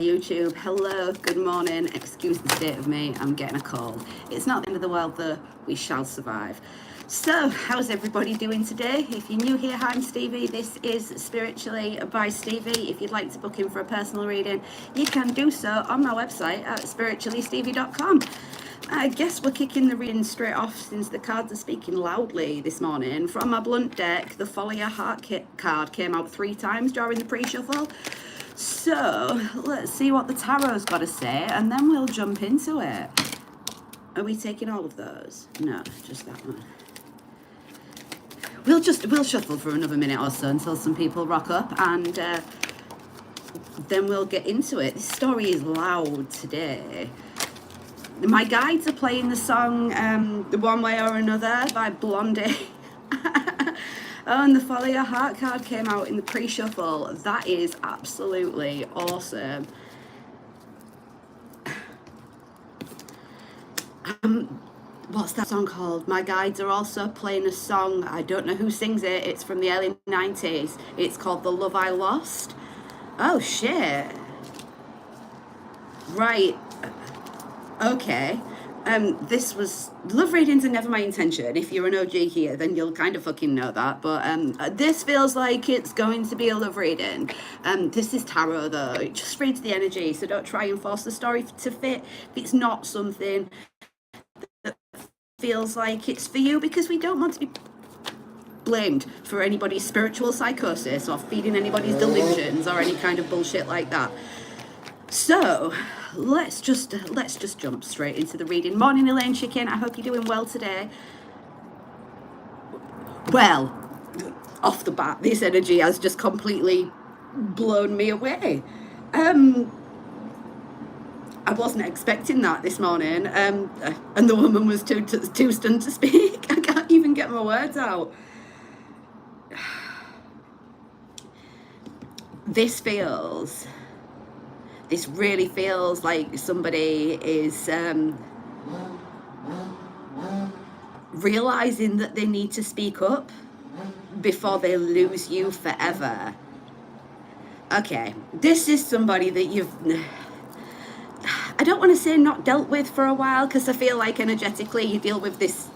YouTube. Hello, good morning. Excuse the state of me, I'm getting a cold. It's not the end of the world though, we shall survive. So, how's everybody doing today? If you're new here, hi, I'm Stevie. This is Spiritually by Stevie. If you'd like to book in for a personal reading, you can do so on my website at spirituallystevie.com. I guess we're kicking the reading straight off since the cards are speaking loudly this morning. From my blunt deck, the Follow Your Heart card came out 3 times during the pre-shuffle. So, let's see what the tarot's got to say, and then we'll jump into it. Are we taking all of those? No, just that one. We'll shuffle for another minute or so until some people rock up, and then we'll get into it. This story is loud today. My guides are playing the song The One Way or Another by Blondie. Oh, and the Follow Your Heart card came out in the pre-shuffle. That is absolutely awesome. What's that song called? My guides are also playing a song. I don't know who sings it. It's from the early 90s. It's called The Love I Lost. Oh, shit. Right. Okay. This was, love readings are never my intention. If you're an OG here, then you'll kind of fucking know that. But this feels like it's going to be a love reading. This is tarot though. It just reads the energy, so don't try and force the story to fit if it's not something that feels like it's for you, because we don't want to be blamed for anybody's spiritual psychosis or feeding anybody's delusions or any kind of bullshit like that. So let's just jump straight into the reading. Morning, Elaine Chicken. I hope you're doing well today. Well, off the bat, this energy has just completely blown me away. I wasn't expecting that this morning, and the woman was too stunned to speak. I can't even get my words out. This really feels like somebody is realizing that they need to speak up before they lose you forever. Okay, this is somebody that you've, I don't want to say not dealt with for a while, because I feel like energetically you deal with this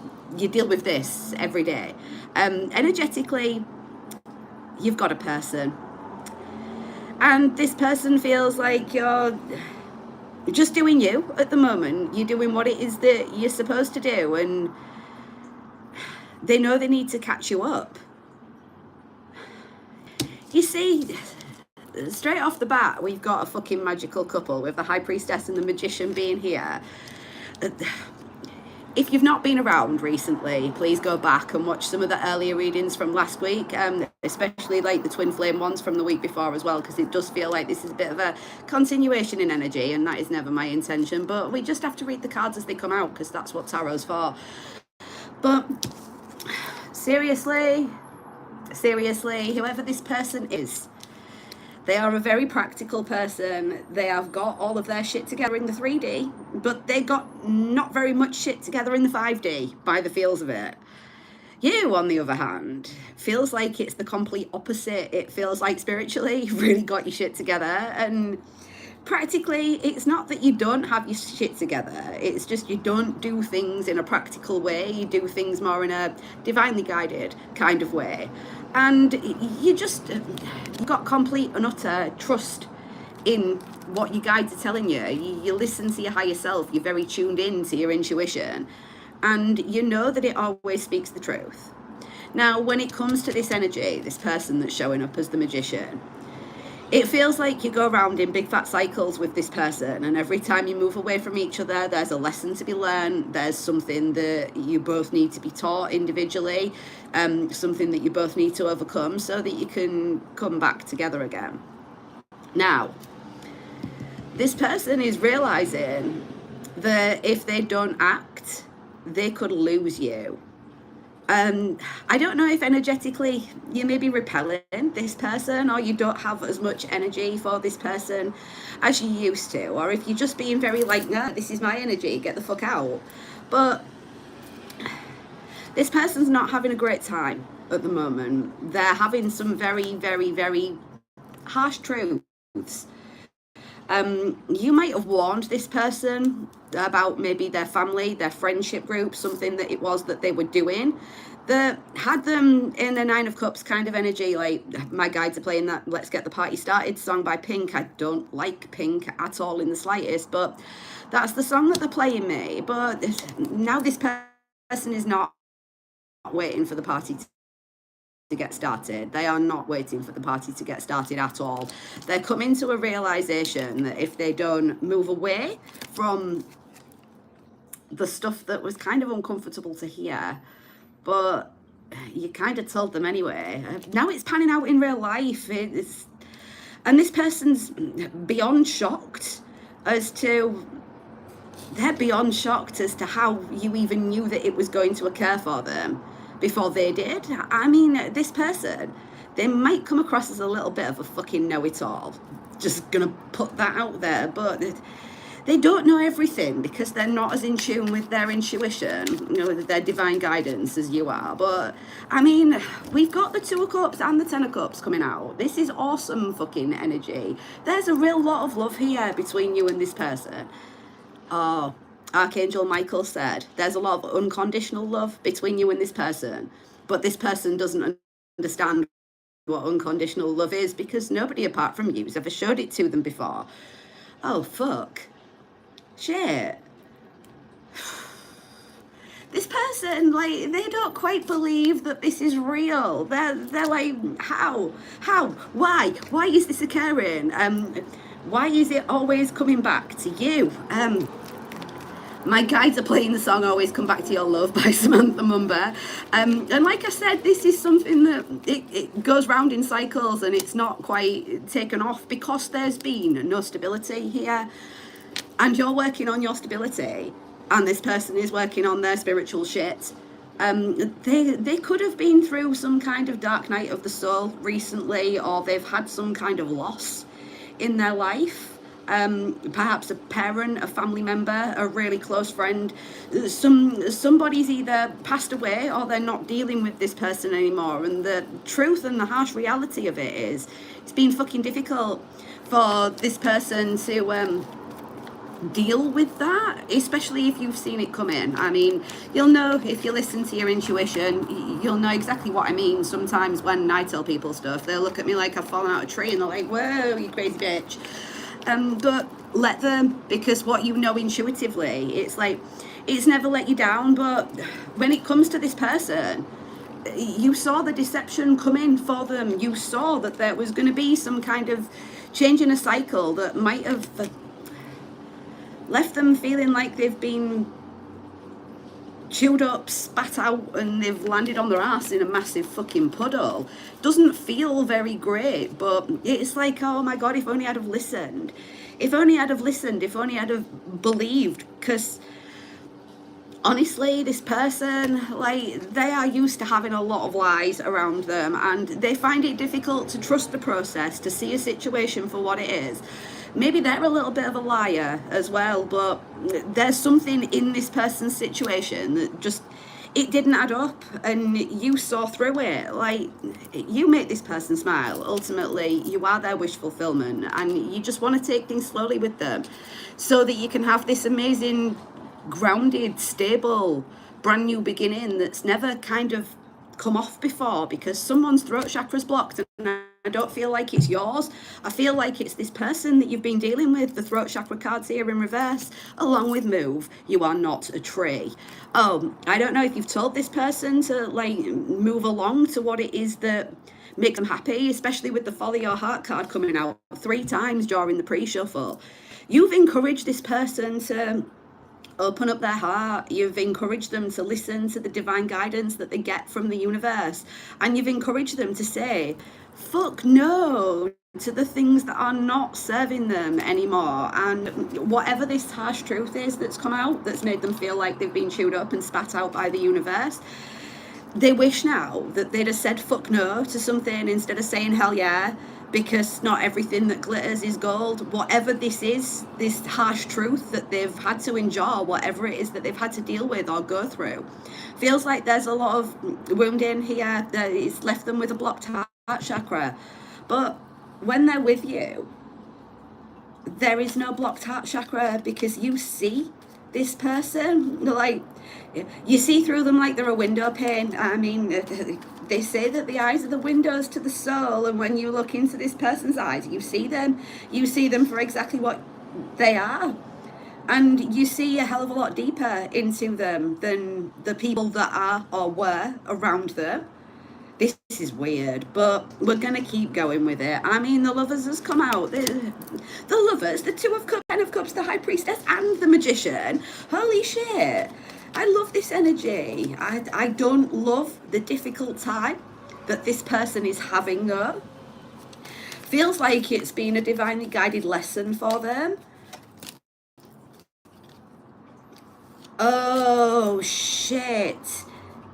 every day. Energetically, you've got a person. And this person feels like you're just doing you at the moment. You're doing what it is that you're supposed to do, and they know they need to catch you up. You see, straight off the bat, we've got a fucking magical couple with the High Priestess and the Magician being here. If you've not been around recently, please go back and watch some of the earlier readings from last week, especially like the Twin Flame ones from the week before as well, because it does feel like this is a bit of a continuation in energy, and that is never my intention. But we just have to read the cards as they come out, because that's what tarot's for. But seriously, whoever this person is, they are a very practical person. They have got all of their shit together in the 3D, but they got not very much shit together in the 5D, by the feels of it. You, on the other hand, feels like it's the complete opposite. It feels like spiritually you've really got your shit together, and practically it's not that you don't have your shit together. It's just you don't do things in a practical way. You do things more in a divinely guided kind of way. And you've got complete and utter trust in what your guides are telling you. You listen to your higher self. You're very tuned in to your intuition. And you know that it always speaks the truth. Now, when it comes to this energy, this person that's showing up as the Magician, it feels like you go around in big fat cycles with this person, and every time you move away from each other, there's a lesson to be learned. There's something that you both need to be taught individually, something that you both need to overcome so that you can come back together again. Now, this person is realizing that if they don't act, they could lose you. I don't know if energetically you may be repelling this person, or you don't have as much energy for this person as you used to, or if you're just being very like, nah, this is my energy, get the fuck out. But this person's not having a great time at the moment. They're having some very, very, very harsh truths You might have warned this person about maybe their family, their friendship group, something that it was that they were doing that had them in a Nine of Cups kind of energy. Like, my guides are playing that Let's Get the Party Started song by Pink. I don't like Pink at all in the slightest, but that's the song that they're playing me. But now this person is not waiting for the party to get started. They are not waiting for the party to get started at all. They're coming to a realization that if they don't move away from the stuff that was kind of uncomfortable to hear, but you kind of told them anyway, now it's panning out in real life. And this person's beyond shocked as to they're beyond shocked as to how you even knew that it was going to occur for them before they did. I mean, this person, they might come across as a little bit of a fucking know-it-all. Just gonna put that out there, but they don't know everything because they're not as in tune with their intuition, with their divine guidance as you are. But I mean, we've got the Two of Cups and the Ten of Cups coming out. This is awesome fucking energy. There's a real lot of love here between you and this person. Oh, Archangel Michael said there's a lot of unconditional love between you and this person, but this person doesn't understand what unconditional love is because nobody apart from you has ever showed it to them before. Oh, fuck. Shit. This person, like, they don't quite believe that this is real. They're like, how, why is this occurring? Why is it always coming back to you? My guides are playing the song Always Come Back to Your Love by Samantha Mumba. And like I said, this is something that it goes round in cycles and it's not quite taken off because there's been no stability here. And you're working on your stability and this person is working on their spiritual shit. They could have been through some kind of dark night of the soul recently, or they've had some kind of loss in their life. Perhaps a parent, a family member, a really close friend. Somebody's either passed away or they're not dealing with this person anymore. And the truth and the harsh reality of it is it's been fucking difficult for this person to deal with that, especially if you've seen it come in. I mean, you'll know if you listen to your intuition, you'll know exactly what I mean. Sometimes when I tell people stuff, they'll look at me like I've fallen out of a tree and they're like, whoa, you crazy bitch. But let them, because what you know intuitively, it's like, it's never let you down. But when it comes to this person, you saw the deception come in for them. You saw that there was going to be some kind of change in a cycle that might have left them feeling like they've been chewed up, spat out, and they've landed on their ass in a massive fucking puddle. Doesn't feel very great, but it's like, oh my God, if only I'd have listened. If only I'd have listened, if only I'd have believed, because honestly, this person, like, they are used to having a lot of lies around them, and they find it difficult to trust the process, to see a situation for what it is. Maybe they're a little bit of a liar as well, but there's something in this person's situation that just, it didn't add up, and you saw through it. Like, you make this person smile. Ultimately, you are their wish fulfillment, and you just want to take things slowly with them so that you can have this amazing, grounded, stable, brand new beginning that's never kind of come off before, because someone's throat chakra's blocked, and I don't feel like it's yours. I feel like it's this person that you've been dealing with. The throat chakra card's here in reverse, along with move. You are not a tree. I don't know if you've told this person to, like, move along to what it is that makes them happy, especially with the Follow Your Heart card coming out 3 times during the pre-shuffle. You've encouraged this person to open up their heart. You've encouraged them to listen to the divine guidance that they get from the universe, and you've encouraged them to say fuck no to the things that are not serving them anymore. And whatever this harsh truth is that's come out that's made them feel like they've been chewed up and spat out by the universe, they wish now that they'd have said fuck no to something instead of saying hell yeah, because not everything that glitters is gold. Whatever this is, this harsh truth that they've had to endure, whatever it is that they've had to deal with or go through, feels like there's a lot of wounding here that it's left them with a blocked heart chakra. But when they're with you, there is no blocked heart chakra because you see this person, like, you see through them like they're a window pane. I mean, they say that the eyes are the windows to the soul, and when you look into this person's eyes, you see them for exactly what they are, and you see a hell of a lot deeper into them than the people that are or were around them. This is weird, but we're gonna keep going with it. I mean, the Lovers has come out. The Lovers, the Two of Cups, Ten of Cups, the High Priestess, and the Magician. Holy shit. I love this energy. I don't love the difficult time that this person is having, though. Feels like it's been a divinely guided lesson for them. Oh, shit.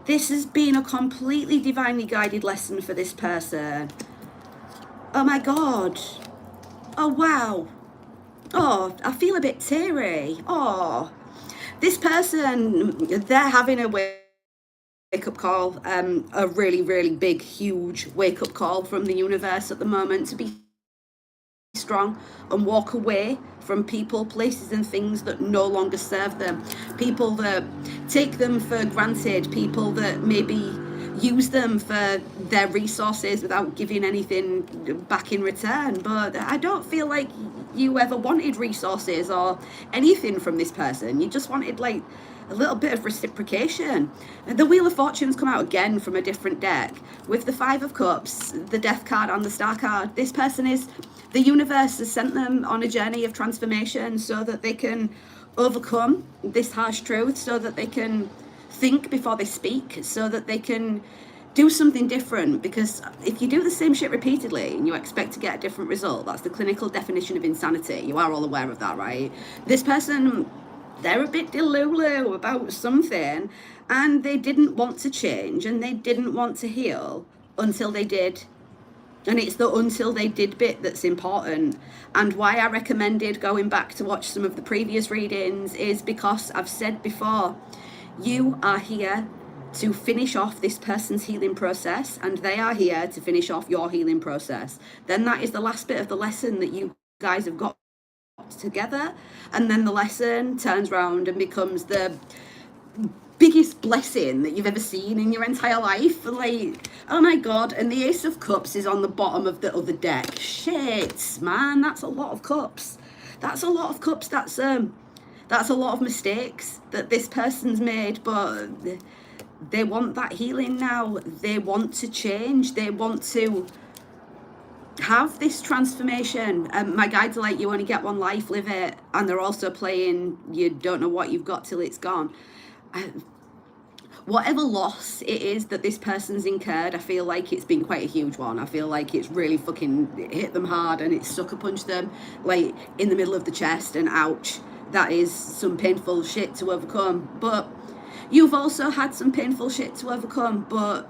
This has been a completely divinely guided lesson for this person. Oh my God. Oh, wow. Oh, I feel a bit teary. Oh, this person, they're having a wake-up call, a really, really big, huge wake-up call from the universe at the moment to be strong and walk away from people, places and things that no longer serve them, people that take them for granted, people that maybe use them for their resources without giving anything back in return. But I don't feel like you ever wanted resources or anything from this person. You just wanted like a little bit of reciprocation. The Wheel of Fortune's come out again from a different deck with the Five of Cups, the Death card and the Star card. This person is, the universe has sent them on a journey of transformation so that they can overcome this harsh truth, so that they can think before they speak, so that they can do something different. Because if you do the same shit repeatedly and you expect to get a different result, that's the clinical definition of insanity. You are all aware of that, right? This person, they're a bit delulu about something, and they didn't want to change and they didn't want to heal until they did. And it's the until they did bit that's important. And why I recommended going back to watch some of the previous readings is because I've said before, you are here to finish off this person's healing process, and they are here to finish off your healing process. Then that is the last bit of the lesson that you guys have got together. And then the lesson turns around and becomes the biggest blessing that you've ever seen in your entire life. Like, oh my God. And the Ace of Cups is on the bottom of the other deck. Shit, man, that's a lot of cups. That's a lot of cups. That's a lot of mistakes that this person's made, but they want that healing now. They want to change. They want to have this transformation. My guides are like, you only get one life, live it. And they're also playing, you don't know what you've got till it's gone. Whatever loss it is that this person's incurred, I feel like it's been quite a huge one. I feel like it's really fucking hit them hard and it's sucker punched them like in the middle of the chest, and ouch, that is some painful shit to overcome. But you've also had some painful shit to overcome, but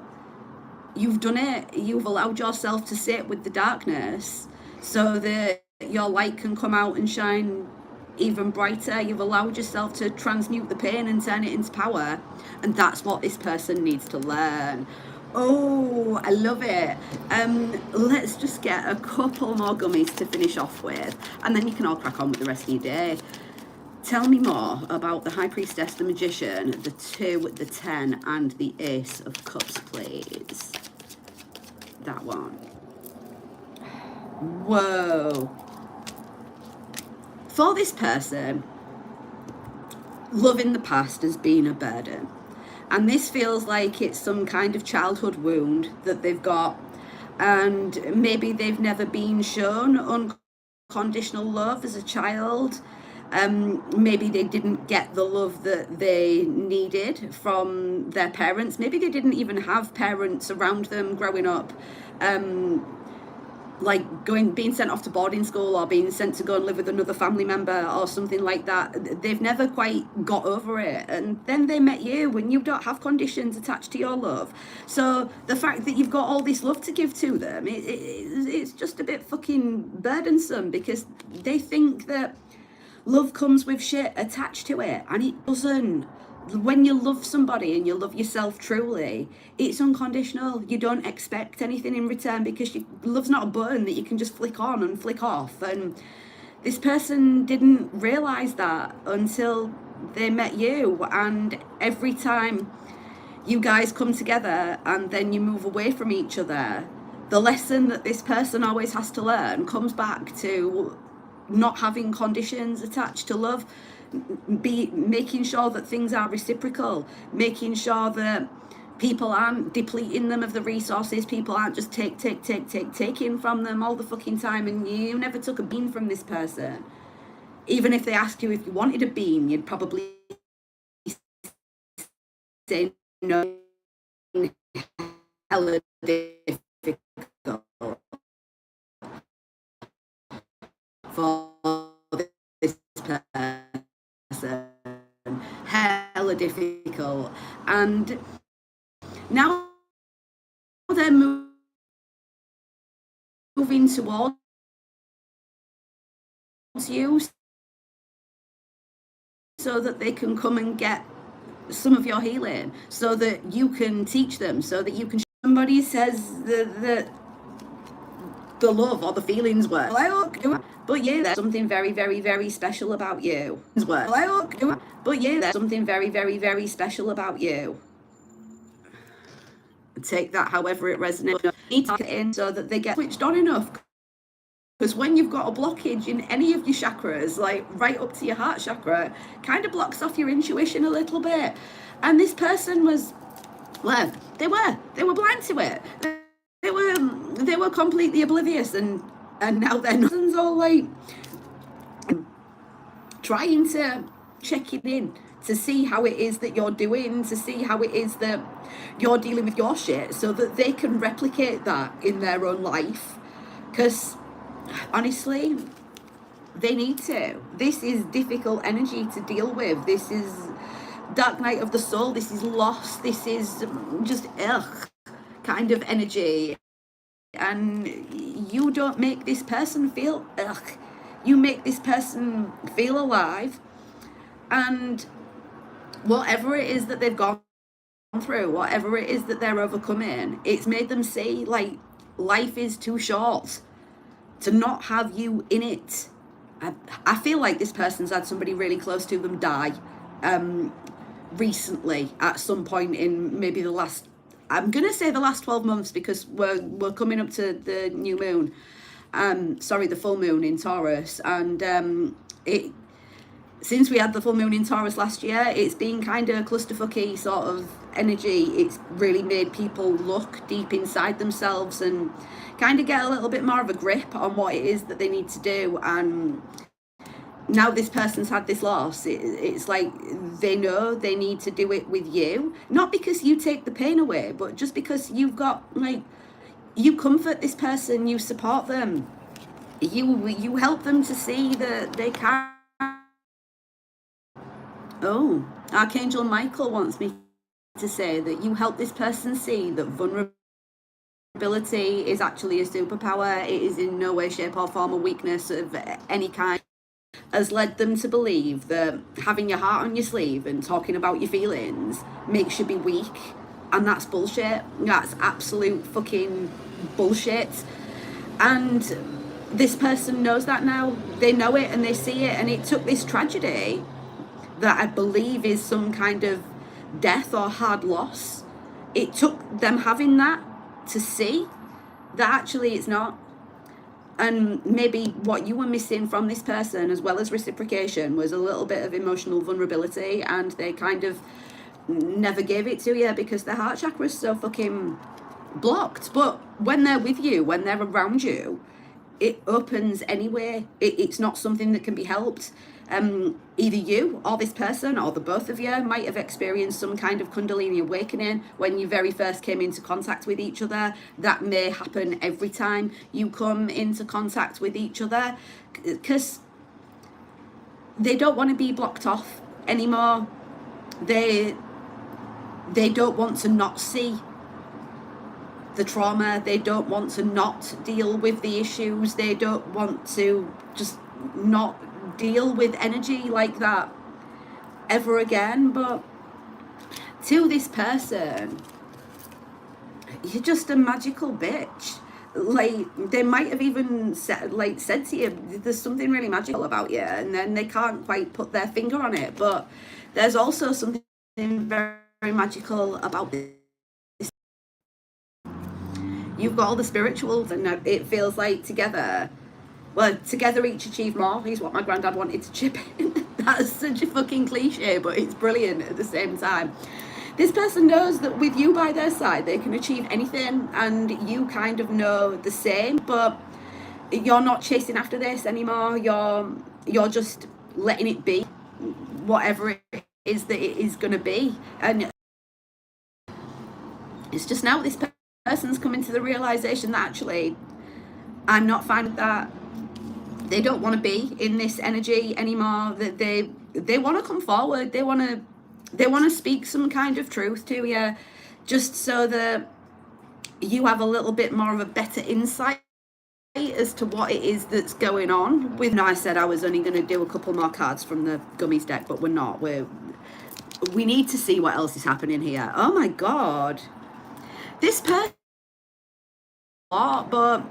you've done it. You've allowed yourself to sit with the darkness so that your light can come out and shine even brighter. You've allowed yourself to transmute the pain and turn it into power. And that's what this person needs to learn. Oh, I love it. Let's just get a couple more gummies to finish off with, and then you can all crack on with the rest of your day. Tell me more about the High Priestess, the Magician, the 2, the 10, and the Ace of Cups, please. That one. Whoa. For this person, love in the past has been a burden. And this feels like it's some kind of childhood wound that they've got. And maybe they've never been shown unconditional love as a child. Maybe they didn't get the love that they needed from their parents. Maybe they didn't even have parents around them growing up. Like being sent off to boarding school or being sent to go and live with another family member or something like that. They've never quite got over it. And then they met you and you don't have conditions attached to your love. So the fact that you've got all this love to give to them, it's just a bit fucking burdensome, because they think that love comes with shit attached to it, and it doesn't. When you love somebody and you love yourself truly, it's unconditional. You don't expect anything in return, because love's not a button that you can just flick on and flick off. And This person didn't realize that until they met you, and every time you guys come together and then you move away from each other, the lesson that this person always has to learn comes back to not having conditions attached to love, be making sure that things are reciprocal, making sure that people aren't depleting them of the resources, people aren't just taking from them all the fucking time. And you never took a bean from this person. Even if they asked you if you wanted a bean, you'd probably say no. Hella difficult for this person, hella difficult. And now they're moving towards you so that they can come and get some of your healing, so that you can teach them, so that you can. Somebody says that the love or the feelings work. But yeah, there's something very, very, very special about you. But yeah, there's something very, very, very special about you. Take that however it resonates. Need to get in so that they get switched on enough. Because when you've got a blockage in any of your chakras, like right up to your heart chakra, kind of blocks off your intuition a little bit. And this person was, well, they were blind to it. They were completely oblivious, and now they're not all like trying to check it in to see how it is that you're doing, to see how it is that you're dealing with your shit, so that they can replicate that in their own life. Because honestly, they need to. This is difficult energy to deal with. This is dark night of the soul. This is loss. This is just kind of energy. And you don't make this person feel you make this person feel alive. And whatever it is that they've gone through, whatever it is that they're overcoming, it's made them see like life is too short to not have you in it. I feel like this person's had somebody really close to them die recently at some point in maybe the last, I'm gonna say the last 12 months, because we're coming up to the new moon, the full moon in Taurus, and since we had the full moon in Taurus last year, it's been kind of clusterfucky sort of energy. It's really made people look deep inside themselves and kind of get a little bit more of a grip on what it is that they need to do. And now this person's had this loss, it's like they know they need to do it with you, not because you take the pain away, but just because you've got, like, you comfort this person, you support them, you help them to see that they can. Oh, Archangel Michael wants me to say that you help this person see that vulnerability is actually a superpower. It is in no way, shape or form a weakness of any kind. Has led them to believe that having your heart on your sleeve and talking about your feelings makes you be weak. And that's bullshit. That's absolute fucking bullshit. And this person knows that now. They know it and they see it. And it took this tragedy that I believe is some kind of death or hard loss. It took them having that to see that actually it's not. And maybe what you were missing from this person, as well as reciprocation, was a little bit of emotional vulnerability, and they kind of never gave it to you because their heart chakra is so fucking blocked. But when they're with you, when they're around you, it opens anyway. It's not something that can be helped. Either you or this person or the both of you might have experienced some kind of Kundalini awakening when you very first came into contact with each other. That may happen every time you come into contact with each other, because they don't want to be blocked off anymore. They don't want to not see the trauma. They don't want to not deal with the issues. They don't want to just not deal with energy like that ever again. But to this person, you're just a magical bitch. like they might have even said to you, there's something really magical about you, and then they can't quite put their finger on it. But there's also something very, very magical about this. You've got all the spirituals, and it feels like together each achieve more is what my granddad wanted to chip in. That's such a fucking cliche, but it's brilliant at the same time. This person knows that with you by their side, they can achieve anything, and you kind of know the same, but you're not chasing after this anymore. You're just letting it be whatever it is that it is going to be. And it's just now this person's coming to the realization that actually I'm not fine with that. They don't want to be in this energy anymore. That they want to come forward. They want to speak some kind of truth to you, just so that you have a little bit more of a better insight as to what it is that's going on. With I said I was only going to do a couple more cards from the Gummies deck, but we're not. We need to see what else is happening here. Oh my god, this person, but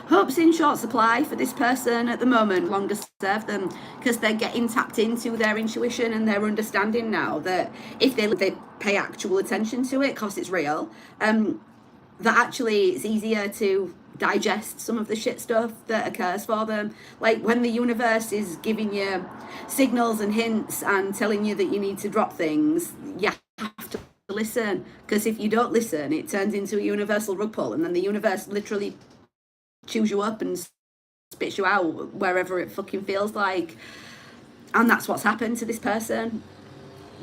hope's in short supply for this person at the moment. Longer serve them, because they're getting tapped into their intuition and their understanding now, that if they pay actual attention to it, because it's real, that actually it's easier to digest some of the shit stuff that occurs for them. Like when the universe is giving you signals and hints and telling you that you need to drop things, you have to listen, because if you don't listen, it turns into a universal rug pull, and then the universe literally chews you up and spits you out wherever it fucking feels like. And that's what's happened to this person.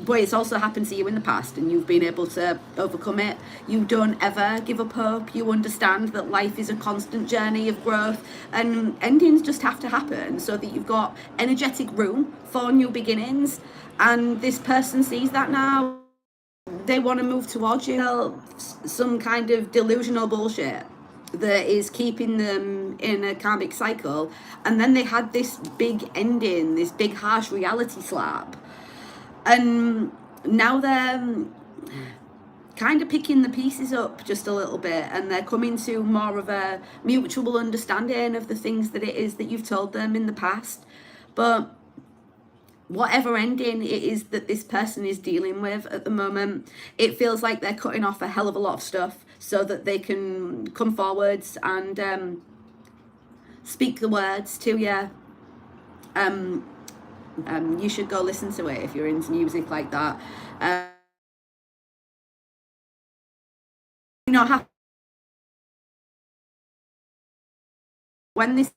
But it's also happened to you in the past, and you've been able to overcome it. You don't ever give up hope. You understand that life is a constant journey of growth, and endings just have to happen so that you've got energetic room for new beginnings. And this person sees that now. They want to move towards you. Some kind of delusional bullshit that is keeping them in a karmic cycle, and then they had this big ending, this big harsh reality slap, and now they're kind of picking the pieces up just a little bit, and they're coming to more of a mutual understanding of the things that it is that you've told them in the past. But whatever ending it is that this person is dealing with at the moment, it feels like they're cutting off a hell of a lot of stuff so that they can come forwards and speak the words to you. You should go listen to it if you're into music like that. You know, when this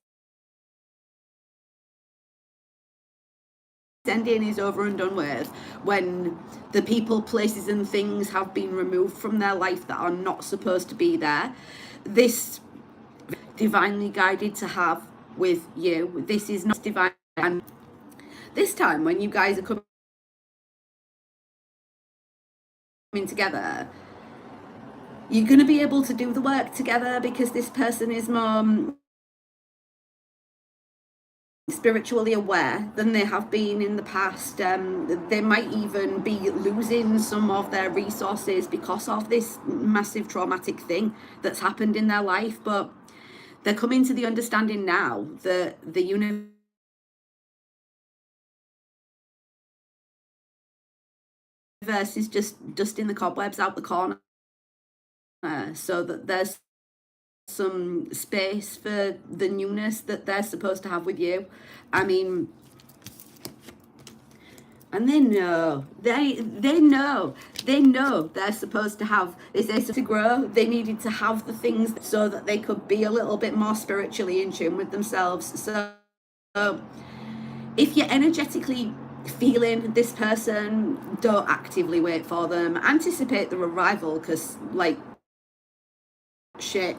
ending is over and done with, when the people, places and things have been removed from their life that are not supposed to be there, this divinely guided to have with you. This is not divine. And this time when you guys are coming together, you're going to be able to do the work together, because this person is more spiritually aware than they have been in the past. They might even be losing some of their resources because of this massive traumatic thing that's happened in their life, but they're coming to the understanding now that the universe is just dusting the cobwebs out the corner, so that there's some space for the newness that they're supposed to have with you. I mean, and they know they're supposed to have this to grow. They needed to have the things so that they could be a little bit more spiritually in tune with themselves. So if you're energetically feeling this person, don't actively wait for them. Anticipate their arrival, because like shit,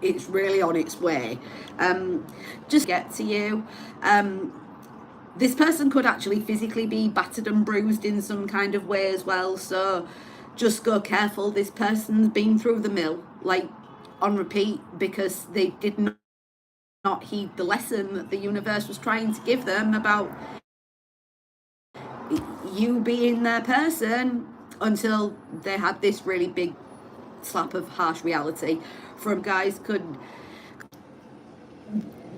it's really on its way. Just get to you. This person could actually physically be battered and bruised in some kind of way as well, so just go careful. This person's been through the mill, like on repeat, because they did not heed the lesson that the universe was trying to give them about you being their person, until they had this really big slap of harsh reality from guys. Could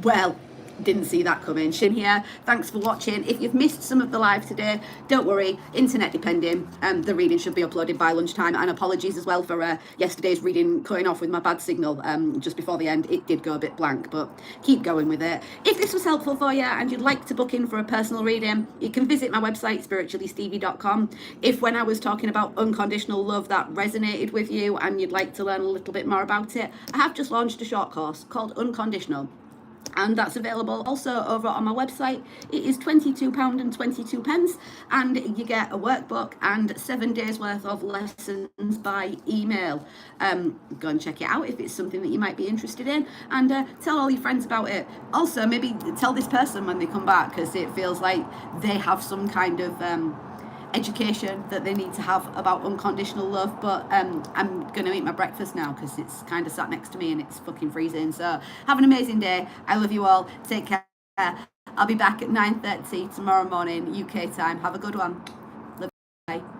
Well, didn't see that coming. Shin here. Thanks for watching. If you've missed some of the live today, don't worry. Internet depending. The reading should be uploaded by lunchtime. And apologies as well for yesterday's reading cutting off with my bad signal just before the end. It did go a bit blank, but keep going with it. If this was helpful for you and you'd like to book in for a personal reading, you can visit my website, spirituallystevie.com. If when I was talking about unconditional love that resonated with you and you'd like to learn a little bit more about it, I have just launched a short course called Unconditional. And that's available also over on my website. It is £22.22, and you get a workbook and 7 days worth of lessons by email. Go and check it out if it's something that you might be interested in, and tell all your friends about it. Also, maybe tell this person when they come back, because it feels like they have some kind of education that they need to have about unconditional love. But I'm going to eat my breakfast now because it's kind of sat next to me and it's fucking freezing. So have an amazing day. I love you all. Take care. I'll be back at 9:30 tomorrow morning UK time. Have a good one. Love you. Bye.